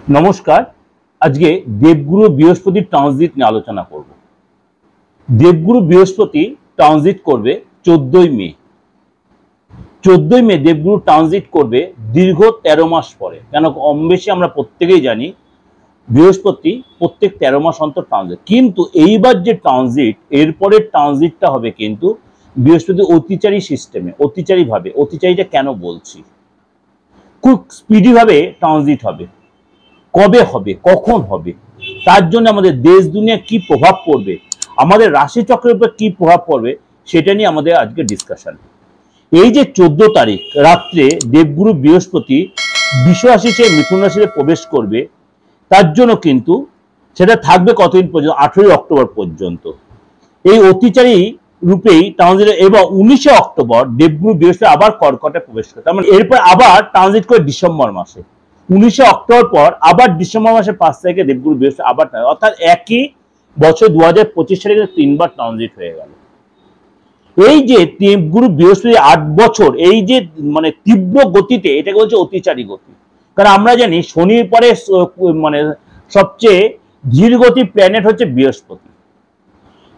নমস্কার। আজকে দেবগুরু বৃহস্পতি ট্রানজিট নিয়ে আলোচনা করব। দেবগুরু বৃহস্পতি ট্রানজিট করবে 14ই মে। 14ই মে দেবগুরু ট্রানজিট করবে দীর্ঘ 13 মাস পরে। কেন কম বেশি আমরা প্রত্যেকেই জানি বৃহস্পতি প্রত্যেক 13 মাস অন্তর ট্রানজিট, কিন্তু এইবার যে ট্রানজিট এরপরের ট্রানজিটটা হবে কিন্তু বৃহস্পতি অতিচারী সিস্টেমে, অতিচারী ভাবে। অতিচারীটা কেন বলছি, খুব স্পিডি ভাবে ট্রানজিট হবে। কবে হবে, কখন হবে, তার জন্য আমাদের দেশ দুনিয়া কি প্রভাব পড়বে, আমাদের রাশি চক্রের উপর কি প্রভাব পড়বে, সেটা নিয়ে আমাদের আজকে ডিসকাশন। এই যে 14 তারিখ রাত্রে দেবগুরু বৃহস্পতি বৃষ রাশি থেকে মিথুন রাশিতে প্রবেশ করবে, তার জন্য কিন্তু সেটা থাকবে কতদিন পর্যন্ত, 18 অক্টোবর পর্যন্ত। এই অতিচারী রূপেই ট্রানজিট, এবং 19 অক্টোবর দেবগুরু বৃহস্পতি আবার কর্কটে প্রবেশ করে। তার মানে এরপর আবার ট্রানজিট করে ডিসেম্বর মাসে। 19 অক্টোবর পর আবার ডিসেম্বর মাসের 5 তারিখে দেবগুরু বৃহস্পতি আবার, অর্থাৎ একই বছর 2025 সালে 3বার ট্রানজিট হয়ে গেল। এই যে দেবগুরু বৃহস্পতি 8 বছর এই যে মানে তীব্র গতিতে, এটাকে বলছে অতিচারী গতি। কারণ আমরা জানি শনির পরে মানে সবচেয়ে ধীর গতি প্ল্যানেট হচ্ছে বৃহস্পতি।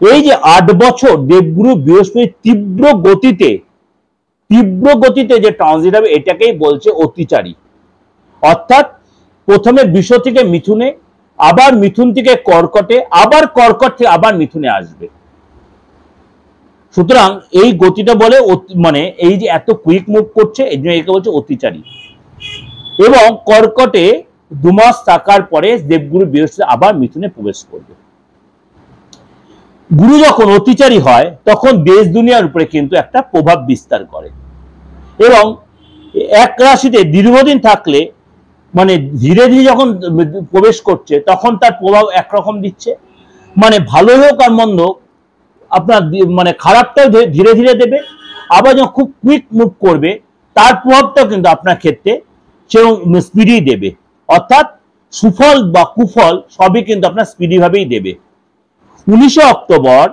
এই যে 8 বছর দেবগুরু বৃহস্পতি তীব্র গতিতে যে ট্রানজিট হবে, এটাকেই বলছে অতিচারী। অর্থাৎ প্রথমে বৃষ থেকে মিথুনে, আবার মিথুন থেকে কর্কটে, আবার কর্কট থেকে আবার মিথুনে আসবে। সুতরাং এই গতিটা বলে মানে এই যে এত কুইক মুভ করছে, এই জন্য একে বলছে অতিচারী। এবং কর্কটে 2 মাস থাকার পরে দেবগুরু বৃহস্পতি আবার মিথুনে প্রবেশ করবে। গুরু যখন অতিচারী হয় তখন দেশ দুনিয়ার উপরে কিন্তু একটা প্রভাব বিস্তার করে, এবং এক রাশিতে দীর্ঘদিন থাকলে মানে ধীরে ধীরে যখন প্রবেশ করছে তখন তার প্রভাব একরকম দিচ্ছে, মানে ভালো হোক আর মন্দ আপনার মানে খারাপটাও ধীরে ধীরে দেবে। আবার যখন খুব কুইক মুভ করবে তার প্রভাবটাও কিন্তু আপনার ক্ষেত্রে সেরকম স্পিডি দেবে। অর্থাৎ সুফল বা কুফল সবই কিন্তু আপনার স্পিডি ভাবেই দেবে। 19 অক্টোবর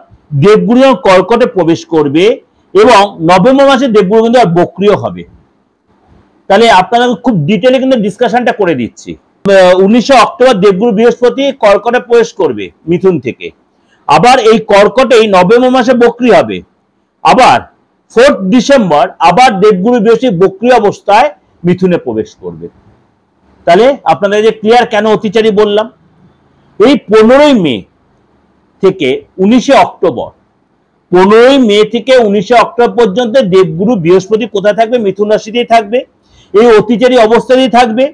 দেবগুরু কর্কটে প্রবেশ করবে, এবং নভেম্বর মাসে দেবগুরু কিন্তু আর বক্রিয় হবে। তাহলে আপনারা খুব ডিটেলে কিন্তু ডিসকাশনটা করে দিচ্ছি। 19 অক্টোবর দেবগুরু বৃহস্পতি কর্কটে প্রবেশ করবে মিথুন থেকে, আবার এই কর্কটেই নভেম্বর মাসে বক্রি হবে। আবার 4 ডিসেম্বর আবার দেবগুরু বৃহস্পতি বক্রি অবস্থায় মিথুনে প্রবেশ করবে। তাহলে আপনাদের যে ক্লিয়ার কেন অতিচারী বললাম। এই 15ই মে থেকে 19 অক্টোবর, 15ই মে থেকে 19 অক্টোবর পর্যন্ত দেবগুরু বৃহস্পতি কোথায় থাকবে, মিথুন রাশিতেই থাকবে, এই অতিচারী অবস্থাতেই থাকবে।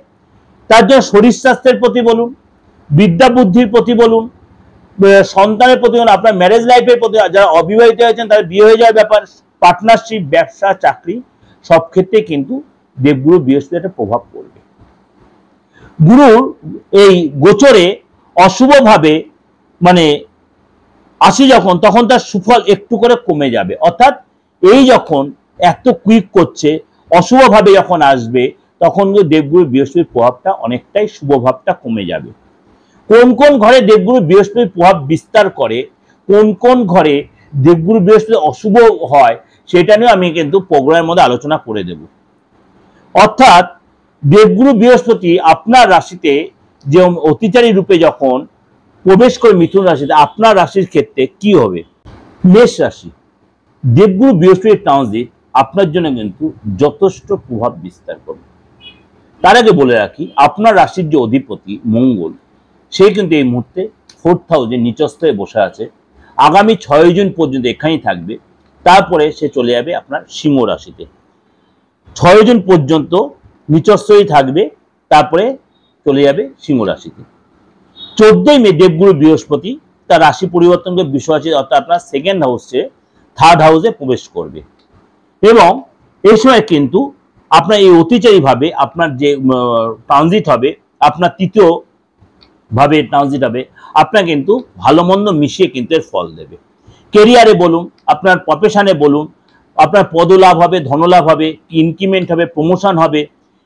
তার জন্য শরীর স্বাস্থ্যের প্রতি বলুন, বিদ্যা বুদ্ধির প্রতি বলুন, সন্তানের প্রতি বলুন, আপনার ম্যারেজ লাইফের প্রতি, যারা অবিবাহিত হয়েছেন তাদের বিয়ে হয়ে যাওয়ার ব্যাপার, পার্টনারশিপ, ব্যবসা, চাকরি, সব ক্ষেত্রে কিন্তু দেবগুরু বৃহস্পতি একটা প্রভাব পড়বে। গুরুর এই গোচরে অশুভভাবে মানে আসি যখন, তখন তার সুফল একটু করে কমে যাবে। অর্থাৎ এই যখন এত কুইক করছে, অশুভভাবে যখন আসবে, তখন দেবগুরু বৃহস্পতির প্রভাবটা অনেকটাই শুভভাবটা কমে যাবে। কোন কোন ঘরে দেবগুরু বৃহস্পতির প্রভাব বিস্তার করে, কোন কোন ঘরে দেবগুরু বৃহস্পতি অশুভ হয়, সেটা নিয়ে আমি কিন্তু প্রোগ্রামের মধ্যে আলোচনা করে দেব। অর্থাৎ দেবগুরু বৃহস্পতি আপনার রাশিতে যে অতিচারী রূপে যখন প্রবেশ করে মিথুন রাশিতে, আপনার রাশির ক্ষেত্রে কি হবে। মেষ রাশি, দেবগুরু বৃহস্পতির ট্রানজিট আপনার জন্য কিন্তু যথেষ্ট প্রভাব বিস্তার করবে। তার আগে বলে রাখি, আপনার রাশির যে অধিপতি মঙ্গল, সে কিন্তু এই মুহূর্তে 4th হাউসে নিচস্থ হয়ে বসে আছে। আগামী 6 জুন পর্যন্ত এখানেই থাকবে, তারপরে সে চলে যাবে আপনার সিংহ রাশিতে। 6 জুন পর্যন্ত নিচস্থই থাকবে, তারপরে চলে যাবে সিংহ রাশিতে। 14ই মে দেবগুরু বৃহস্পতি তার রাশি পরিবর্তন করে বৃষ রাশি, অর্থাৎ আপনার 2nd হাউসে 3rd হাউসে প্রবেশ করবে। এবং এই সময় কিন্তু আপনার এই অতিচারী ভাবে আপনার যে ট্রানজিট হবে, আপনার 3য় ভাবে ট্রানজিট হবে, আপনার কিন্তু ভালো মন্দ মিশিয়ে কিন্তু এর ফল দেবে। কেরিয়ারে বলুন, আপনার প্রফেশনে বলুন, আপনার পদলাভ হবে, ধনলাভ হবে, ইনক্রিমেন্ট হবে, প্রমোশন হবে।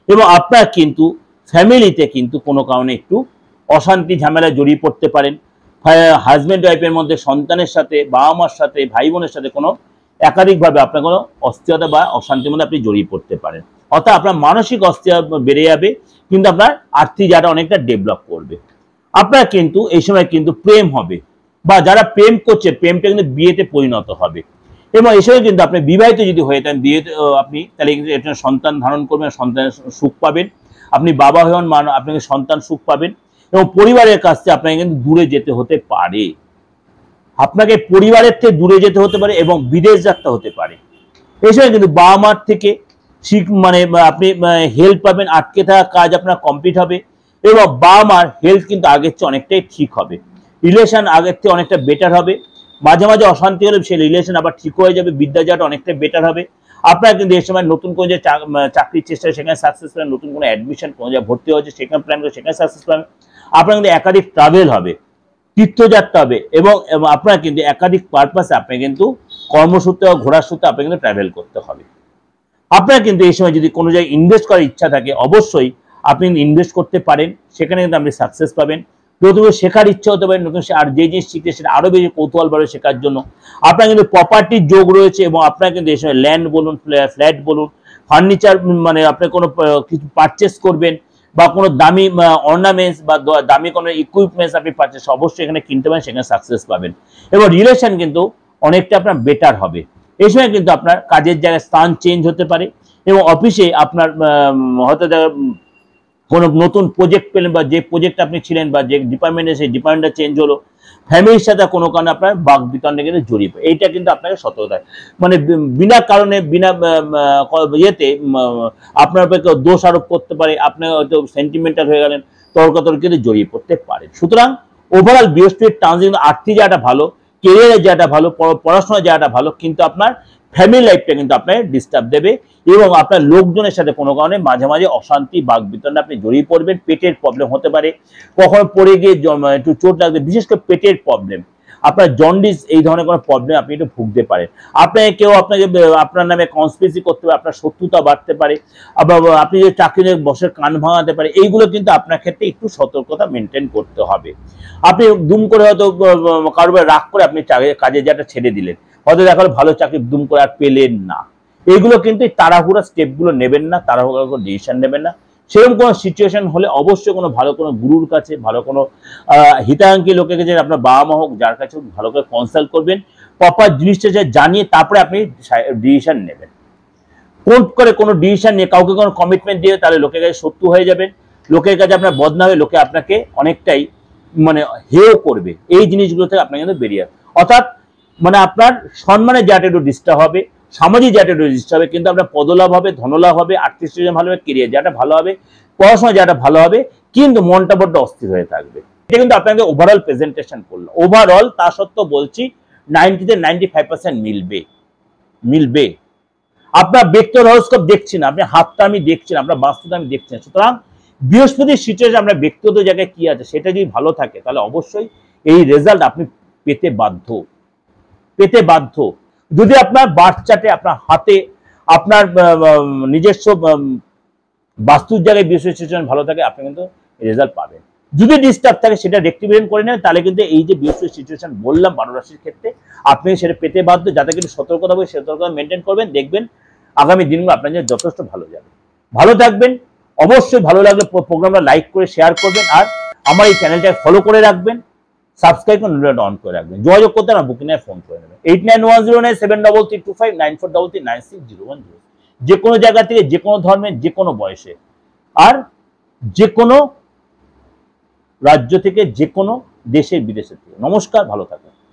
এবং আপনার কিন্তু ফ্যামিলিতে কিন্তু কোনো কারণে একটু অশান্তি ঝামেলায় জড়িয়ে পড়তে পারেন। হাজব্যান্ড ওয়াইফের মধ্যে, সন্তানের সাথে, বাবা মার সাথে, ভাই বোনের সাথে কোনো একাধিকভাবে আপনার কোনো অস্থিরতা বা অশান্তির মধ্যে আপনি জড়িয়ে পড়তে পারেন। অর্থাৎ আপনার মানসিক অস্থিরতা বেড়ে যাবে, কিন্তু আপনার আর্থিক জায়গাটা অনেকটা ডেভেলপ করবে। আপনার কিন্তু এই সময় কিন্তু প্রেম হবে, বা যারা প্রেম করছে প্রেমটা কিন্তু বিয়েতে পরিণত হবে। এবং এই সময় কিন্তু আপনি বিবাহিত যদি হয়ে থাকেন, বিয়েতে আপনি তাহলে কিন্তু একটা সন্তান ধারণ করবেন, সন্তানের সুখ পাবেন। আপনি বাবা হন, আপনাকে সন্তান সুখ পাবেন। এবং পরিবারের কাছ থেকে আপনাকে কিন্তু দূরে যেতে হতে পারে, আপনাকে পরিবারের থেকে দূরে যেতে হতে পারে এবং বিদেশ যাত্রা হতে পারে। এই সময় কিন্তু বাবা মার থেকে মানে আপনি হেল্প পাবেন, আটকে থাকা কাজ আপনার কমপ্লিট হবে, এবং বাবা মার হেলথ কিন্তু আগের চেয়ে অনেকটাই ঠিক হবে। রিলেশন আগের থেকে অনেকটা বেটার হবে। মাঝে মাঝে অশান্তি হলে সেই রিলেশন আবার ঠিক হয়ে যাবে, বিদ্যাজাত অনেকটা বেটার হবে। আপনারা কিন্তু এই সময় নতুন কোনো যে চাকরির চেষ্টা সেখানে সাকসেস পাবেন, নতুন কোনো অ্যাডমিশন কোনো জায়গায় ভর্তি হচ্ছে সেখানে প্ল্যান করে সেখানে সাকসেস পাবেন। আপনার কিন্তু একাধিক ট্রাভেল হবে, তীর্থযাত্রা হবে, এবং আপনার কিন্তু একাধিক পারপাসে আপনি কিন্তু কর্মসূত্রে বা ঘোরার সূত্রে আপনাকে কিন্তু ট্রাভেল করতে হবে। আপনার কিন্তু এই সময় যদি কোনো জায়গায় ইনভেস্ট করার ইচ্ছা থাকে, অবশ্যই আপনি ইনভেস্ট করতে পারেন, সেখানে কিন্তু আপনি সাকসেস পাবেন। নতুন শেখার ইচ্ছা হতে পারে, নতুন আর যে জিনিস শিখতে সেটা আরো বেশি কৌতূহল বাড়বে শেখার জন্য। আপনার কিন্তু প্রপার্টির যোগ রয়েছে, এবং আপনার কিন্তু এই সময় ল্যান্ড বলুন, ফ্ল্যাট বলুন, ফার্নিচার, মানে আপনি কোনো কিছু পারচেস করবেন, বা কোনো দামি অর্নামেন্টস বা দামি কোনো ইকুইপমেন্টস আপনি পারচেস অবশ্যই এখানে কিনতে পারেন, সেখানে সাকসেস পাবেন। এবং রিলেশন কিন্তু অনেকটা আপনার বেটার হবে। এই সময় কিন্তু আপনার কাজের জায়গায় স্থান চেঞ্জ হতে পারে, এবং অফিসে আপনার হয়তো কোনো নতুন প্রজেক্ট পেলেন, বা যে প্রজেক্ট আপনি ছিলেন বা যে ডিপার্টমেন্টে সেই ডিপার্টমেন্টটা চেঞ্জ হলো, ফ্যামিলির সাথে কোনো কারণে আপনার বাক বিতণ্ডে কিন্তু জড়িয়ে পড়ে। এইটা কিন্তু আপনাকে সতর্কতা, মানে বিনা কারণে বিনা ইয়েতে আপনার উপরে কেউ দোষ আরোপ করতে পারে, আপনি হয়তো সেন্টিমেন্টাল হয়ে গেলেন, তর্কাতর্কিতে জড়িয়ে পড়তে পারে। সুতরাং ওভারঅল বৃহস্পতির ট্রানজিট কিন্তু আর্থিক জায়গাটা ভালো, কেরিয়ারের জায়গাটা ভালো, পড়াশোনার জায়গাটা ভালো, কিন্তু আপনার ফ্যামিলি লাইফটা কিন্তু আপনাকে ডিস্টার্ব দেবে, এবং আপনার লোকজনের সাথে কোনো কারণে মাঝে মাঝে অশান্তি বাক বিতণ্ডে আপনি জড়িয়ে পড়বেন। পেটের প্রবলেম হতে পারে, কখনো পড়ে গিয়ে একটু চোট লাগবে, বিশেষ করে পেটের প্রবলেম, আপনার জন্ডিস, এই ধরনের কোনো প্রবলেম আপনি একটু ভুগতে পারেন। আপনাকে কেউ আপনার নামে কনস্পিরেসি করতে পারে, আপনার শত্রুতা বাড়তে পারে, আবার আপনি যে চাকরি বসের কান ভাঙাতে পারে। এইগুলো কিন্তু আপনার ক্ষেত্রে একটু সতর্কতা মেনটেন করতে হবে। আপনি দুম করে হয়তো কারোর রাগ করে আপনি কাজে যেটা ছেড়ে দিলেন, হয়তো দেখা গেলো ভালো চাকরি দুম করে আর পেলেন না। এইগুলো কিন্তু তাড়াহুড়া স্টেপগুলো নেবেন না, তাড়াহুড়া কোনো ডিসিশন নেবেন না। সেরকম কোনো সিচুয়েশন হলে অবশ্যই কোনো ভালো কোনো গুরুর কাছে, ভালো কোনো হিতাকাঙ্ক্ষী লোকের কাছে, আপনার বাবা মা হোক, যার কাছে ভালো করে কনসাল্ট করবেন, প্রপার জিনিসটা জানিয়ে তারপরে আপনি ডিসিশন নেবেন। কোন করে কোনো ডিসিশন নিয়ে কাউকে কোনো কমিটমেন্ট দিয়ে তাহলে লোকের কাছে শত্রু হয়ে যাবেন, লোকের কাছে আপনার বদনামে, লোকে আপনাকে অনেকটাই মানে হেয় করবে। এই জিনিসগুলো থেকে আপনাকে কিন্তু বেরিয়ে, অর্থাৎ মানে আপনার সম্মানের জায়গাটা একটু ডিস্টার্ব হবে, সামাজিক জায়গাটা একটু ডিস্টার্ব হবে, কিন্তু আপনার পদলাভ হবে, ধনলাভ হবে, আর্থিক সিচুয়েশন ভালো হবে, কেরিয়ার জায়গাটা ভালো হবে, পড়াশোনা জায়গাটা ভালো হবে, কিন্তু মনটা বড্ড অস্থির হয়ে থাকবে। এটা কিন্তু আপনাকে ওভারঅল প্রেজেন্টেশন করলো। ওভারঅল তা সত্ত্বেও বলছি 90 থেকে 95% মিলবে। আপনার ব্যক্তিগত হরোস্কোপ দেখছি না, আপনি হাতটা আমি দেখছি না, আপনার বাস্তুটা আমি দেখছি না। সুতরাং বৃহস্পতির সিচুয়েশন আপনার ব্যক্তিগত জায়গায় কি আছে সেটা যদি ভালো থাকে, তাহলে অবশ্যই এই রেজাল্ট আপনি পেতে বাধ্য। যদি আপনার বার্থ চার্টে, আপনার হাতে, আপনার নিজস্ব বাস্তুর জায়গায় বৃহস্পতির সিচুয়েশন ভালো থাকে, আপনি কিন্তু রেজাল্ট পাবেন। যদি ডিস্টার্ব থাকে সেটা রেক্টিফিকেশন করে নেন, তাহলে কিন্তু এই যে বৃহস্পতির সিচুয়েশন বললাম 12 রাশির ক্ষেত্রে, আপনি সেটা পেতে বাধ্য। যাতে কিন্তু সতর্কতা হবে, সতর্কতা মেনটেন করবেন, দেখবেন আগামী দিনগুলো আপনার জন্য যথেষ্ট ভালো যাবে। ভালো থাকবেন। অবশ্যই ভালো লাগলে প্রোগ্রামটা লাইক করে শেয়ার করবেন, আর আমার এই চ্যানেলটা ফলো করে রাখবেন, সাবস্ক্রাইব করে নোটিফিকেশন অন করে রাখবেন। যোগাযোগ করতে আমার বুকিং এ ফোন করে নেবেন 891097332594339601। যে কোনো জায়গা থেকে, যে কোনো ধর্মের, যে কোনো বয়সে, আর যে কোনো রাজ্য থেকে, যে কোনো দেশের বিদেশের থেকে। নমস্কার, ভালো থাকুন।